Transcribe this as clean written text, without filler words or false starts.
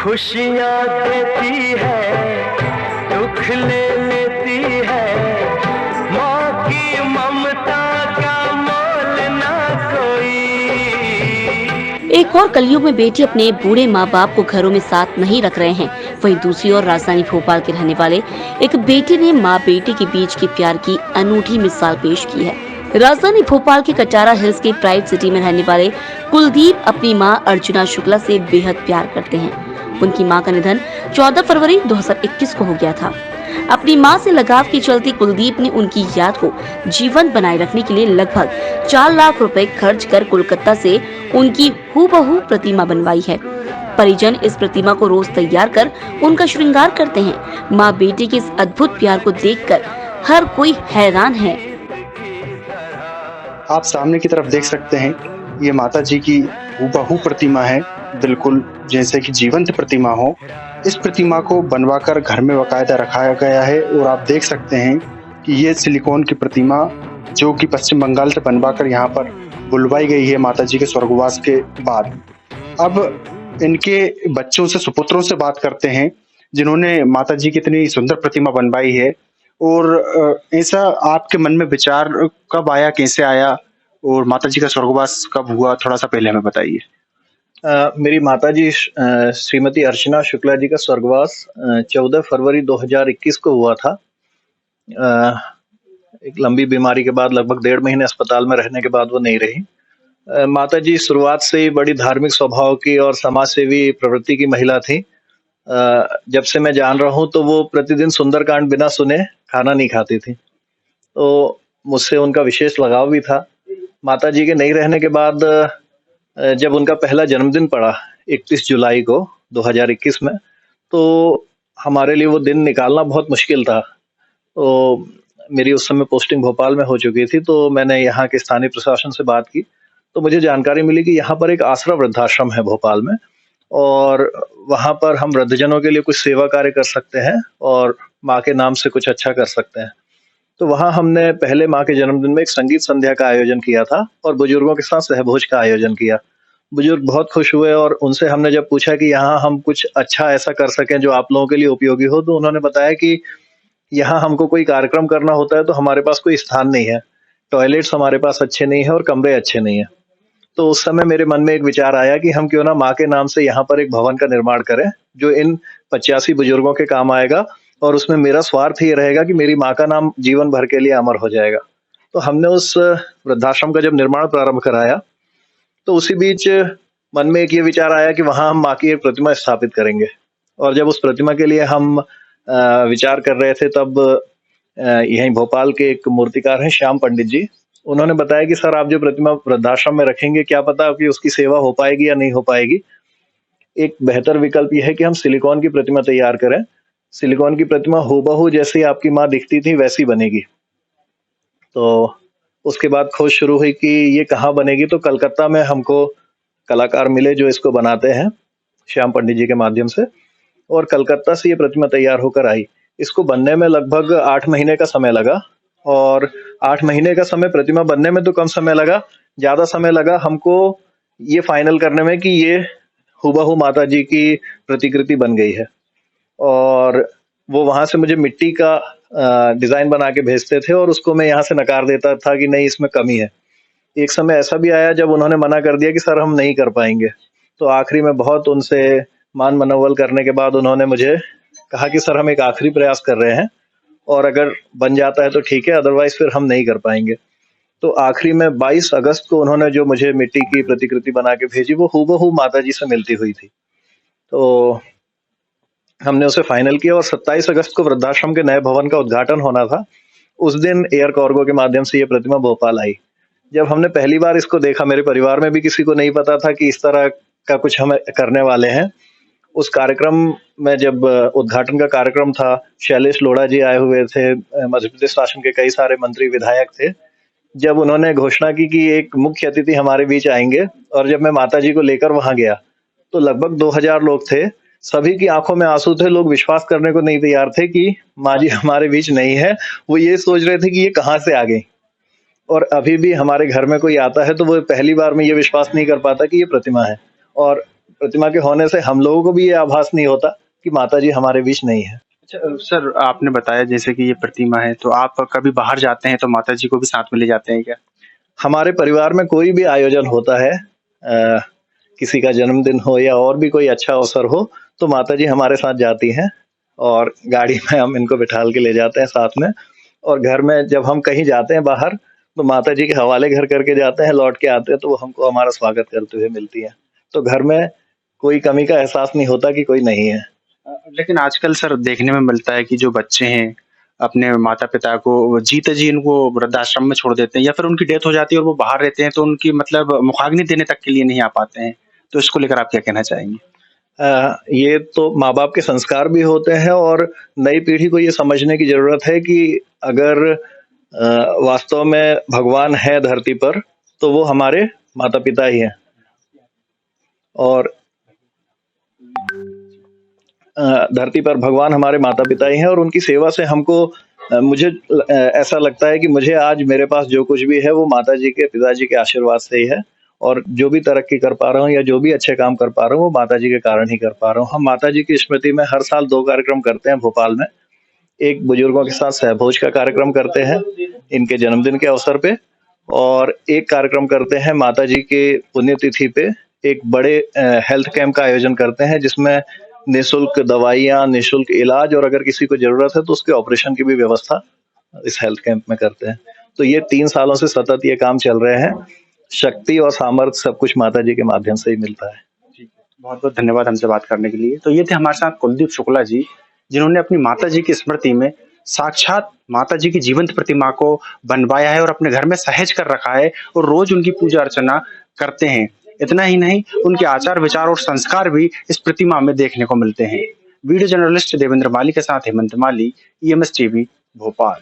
खुशियाँ देती है, दुख ले लेती है, माँ की ममता का मोल ना कोई। एक और कलयुग में बेटी अपने बूढ़े माँ बाप को घरों में साथ नहीं रख रहे हैं। वहीं दूसरी ओर राजधानी भोपाल के रहने वाले एक बेटी ने माँ बेटी के बीच के प्यार की अनूठी मिसाल पेश की है। राजधानी भोपाल के कटारा हिल्स के प्राइड सिटी में रहने वाले कुलदीप अपनी माँ अर्चना शुक्ला से बेहद प्यार करते हैं। उनकी मां का निधन 14 फरवरी 2021 को हो गया था। अपनी मां से लगाव के चलते कुलदीप ने उनकी याद को जीवंत बनाए रखने के लिए लगभग 4 लाख रुपए खर्च कर कोलकाता से उनकी हूबहू प्रतिमा बनवाई है। परिजन इस प्रतिमा को रोज तैयार कर उनका श्रृंगार करते हैं। माँ बेटे के इस अद्भुत प्यार को देखकर हर कोई हैरान है। आप सामने की तरफ देख सकते हैं, ये माता जी की हूबहू प्रतिमा है, बिल्कुल जैसे कि जीवंत प्रतिमा हो। इस प्रतिमा को बनवाकर घर में बाकायदा रखाया गया है और आप देख सकते हैं कि ये सिलिकॉन की प्रतिमा जो कि पश्चिम बंगाल से बनवाकर यहाँ पर बुलवाई गई है माता जी के स्वर्गवास के बाद। अब इनके बच्चों से, सुपुत्रों से बात करते हैं जिन्होंने माता जी की इतनी सुंदर प्रतिमा बनवाई है। और ऐसा आपके मन में विचार कब आया, कैसे आया और माता जी का स्वर्गवास कब हुआ, थोड़ा सा पहले हमें बताइए। मेरी माताजी श्रीमती अर्चना शुक्ला जी का स्वर्गवास 14 फरवरी 2021 को हुआ था। एक लंबी बीमारी के बाद लगभग 1.5 महीने अस्पताल में रहने के बाद वो नहीं रही। माताजी शुरुआत से ही बड़ी धार्मिक स्वभाव की और समाज सेवी प्रवृत्ति की महिला थी। जब से मैं जान रहा हूँ तो वो प्रतिदिन सुंदरकांड बिना सुने खाना नहीं खाती थी, तो मुझसे उनका विशेष लगाव भी था। माताजी के नहीं रहने के बाद जब उनका पहला जन्मदिन पड़ा 31 जुलाई को 2021 में, तो हमारे लिए वो दिन निकालना बहुत मुश्किल था। तो मेरी उस समय पोस्टिंग भोपाल में हो चुकी थी, तो मैंने यहाँ के स्थानीय प्रशासन से बात की, तो मुझे जानकारी मिली कि यहाँ पर एक आसरा वृद्धाश्रम है भोपाल में और वहाँ पर हम वृद्धजनों के लिए कुछ सेवा कार्य कर सकते हैं और माँ के नाम से कुछ अच्छा कर सकते हैं। तो वहाँ हमने पहले माँ के जन्मदिन में एक संगीत संध्या का आयोजन किया था और बुजुर्गों के साथ सहभोज का आयोजन किया। बुजुर्ग बहुत खुश हुए और उनसे हमने जब पूछा कि यहाँ हम कुछ अच्छा ऐसा कर सकें जो आप लोगों के लिए उपयोगी हो, तो उन्होंने बताया कि यहाँ हमको कोई कार्यक्रम करना होता है तो हमारे पास कोई स्थान नहीं है, टॉयलेट्स हमारे पास अच्छे नहीं है और कमरे अच्छे नहीं है। तो उस समय मेरे मन में एक विचार आया कि हम क्यों ना माँ के नाम से यहाँ पर एक भवन का निर्माण करें जो इन 85 बुजुर्गों के काम आएगा और उसमें मेरा स्वार्थ ये रहेगा कि मेरी माँ का नाम जीवन भर के लिए अमर हो जाएगा। तो हमने उस वृद्धाश्रम का जब निर्माण प्रारंभ कराया तो उसी बीच मन में एक ये विचार आया कि वहां हम माँ की एक प्रतिमा स्थापित करेंगे। और जब उस प्रतिमा के लिए हम विचार कर रहे थे तब यहीं भोपाल के एक मूर्तिकार हैं श्याम पंडित जी, उन्होंने बताया कि सर आप जो प्रतिमा वृद्धाश्रम में रखेंगे क्या पता कि उसकी सेवा हो पाएगी या नहीं हो पाएगी। एक बेहतर विकल्प यह है कि हम सिलिकॉन की प्रतिमा तैयार करें। सिलिकॉन की प्रतिमा हूबहू जैसी आपकी माँ दिखती थी वैसी बनेगी। तो उसके बाद खोज शुरू हुई कि ये कहाँ बनेगी, तो कलकत्ता में हमको कलाकार मिले जो इसको बनाते हैं श्याम पंडित जी के माध्यम से, और कलकत्ता से ये प्रतिमा तैयार होकर आई। इसको बनने में लगभग 8 महीने का समय लगा और 8 महीने का समय प्रतिमा बनने में तो कम समय लगा, ज्यादा समय लगा हमको ये फाइनल करने में कि ये हूबहू माता जी की प्रतिकृति बन गई है। और वो वहां से मुझे मिट्टी का डिजाइन बना के भेजते थे और उसको मैं यहाँ से नकार देता था कि नहीं इसमें कमी है। एक समय ऐसा भी आया जब उन्होंने मना कर दिया कि सर हम नहीं कर पाएंगे, तो आखिरी में बहुत उनसे मान मनोबल करने के बाद उन्होंने मुझे कहा कि सर हम एक आखिरी प्रयास कर रहे हैं और अगर बन जाता है तो ठीक है, अदरवाइज फिर हम नहीं कर पाएंगे। तो आखिरी में 22 अगस्त को उन्होंने जो मुझे मिट्टी की प्रतिकृति बना के भेजी वो हूबहू माता जी से मिलती हुई थी। तो हमने उसे फाइनल किया और 27 अगस्त को वृद्धाश्रम के नए भवन का उद्घाटन होना था। उस दिन एयर कार्गो के माध्यम से ये प्रतिमा भोपाल आई। जब हमने पहली बार इसको देखा, मेरे परिवार में भी किसी को नहीं पता था कि इस तरह का कुछ हम करने वाले हैं। उस कार्यक्रम में जब उद्घाटन का कार्यक्रम था, शैलेश लोढ़ा जी आए हुए थे, मध्य प्रदेश शासन के कई सारे मंत्री विधायक थे। जब उन्होंने घोषणा की कि एक मुख्य अतिथि हमारे बीच आएंगे और जब मैं माता जी को लेकर वहां गया तो लगभग 2000 लोग थे। सभी की आंखों में आंसू थे, लोग विश्वास करने को नहीं तैयार थे कि माँ जी हमारे बीच नहीं है। वो ये सोच रहे थे कि ये कहाँ से आ गई। और अभी भी हमारे घर में कोई आता है तो वो पहली बार में ये विश्वास नहीं कर पाता कि ये प्रतिमा है। और प्रतिमा के होने से हम लोगों को भी ये आभास नहीं होता कि माता जी हमारे बीच नहीं है। अच्छा सर, आपने बताया जैसे कि ये प्रतिमा है, तो आप कभी बाहर जाते हैं तो माता जी को भी साथ में ले जाते हैं क्या? हमारे परिवार में कोई भी आयोजन होता है, किसी का जन्मदिन हो या और भी कोई अच्छा अवसर हो, तो माता जी हमारे साथ जाती हैं और गाड़ी में हम इनको बिठाल के ले जाते हैं साथ में। और घर में जब हम कहीं जाते हैं बाहर, तो माता जी के हवाले घर करके जाते हैं, लौट के आते हैं तो वो हमको हमारा स्वागत करते हुए मिलती हैं। तो घर में कोई कमी का एहसास नहीं होता कि कोई नहीं है। लेकिन आजकल सर देखने में मिलता है कि जो बच्चे हैं, अपने माता-पिता को जीते जी उनको वृद्धाश्रम में छोड़ देते हैं या फिर उनकी डेथ हो जाती है और वो बाहर रहते हैं, तो उनकी मतलब मुखाग्नि देने तक के लिए नहीं आ पाते हैं। तो इसको लेकर आप क्या कहना चाहेंगे? ये तो माँ-बाप के संस्कार भी होते हैं और नई पीढ़ी को ये समझने की ज़रूरत है कि अगर वास्तव में भगवान है धरती पर, तो वो हमारे माता-पिता ही हैं। और धरती पर भगवान हमारे माता-पिता ही हैं और उनकी सेवा से हमको मुझे ऐसा लगता है कि मुझे आज मेरे पास जो कुछ भी है वो माताजी के, पिताजी के आशीर्वाद से ही है। और जो भी तरक्की कर पा रहा हूँ या जो भी अच्छे काम कर पा रहा हूँ, वो माताजी के कारण ही कर पा रहा हूँ। हम माताजी की स्मृति में हर साल 2 कार्यक्रम करते हैं भोपाल में। एक बुजुर्गों के साथ सहभोज का कार्यक्रम करते हैं, इनके जन्मदिन के अवसर पे, और एक कार्यक्रम करते हैं माताजी के पुण्यतिथि पे, एक बड़े हेल्थ कैंप का आयोजन करते हैं जिसमें निःशुल्क दवाइयाँ, निःशुल्क इलाज और अगर किसी को ज़रूरत है तो उसके ऑपरेशन की भी व्यवस्था इस हेल्थ कैंप में करते हैं। तो ये 3 सालों से सतत ये काम चल रहे हैं। शक्ति और सामर्थ्य सब कुछ माताजी के माध्यम से ही मिलता है। बहुत-बहुत धन्यवाद हमसे बात करने के लिए। तो ये थे हमारे साथ कुलदीप शुक्ला जी, जिन्होंने अपनी माताजी की स्मृति में साक्षात माताजी की जीवंत प्रतिमा को बनवाया है और अपने घर में सहेज कर रखा है और रोज उनकी पूजा अर्चना करते हैं। इतना ही नहीं, उनके आचार विचार और संस्कार भी इस प्रतिमा में देखने को मिलते हैं। वीडियो जर्नलिस्ट देवेंद्र माली के साथ हेमंत माली, ईएमएस टीवी, भोपाल।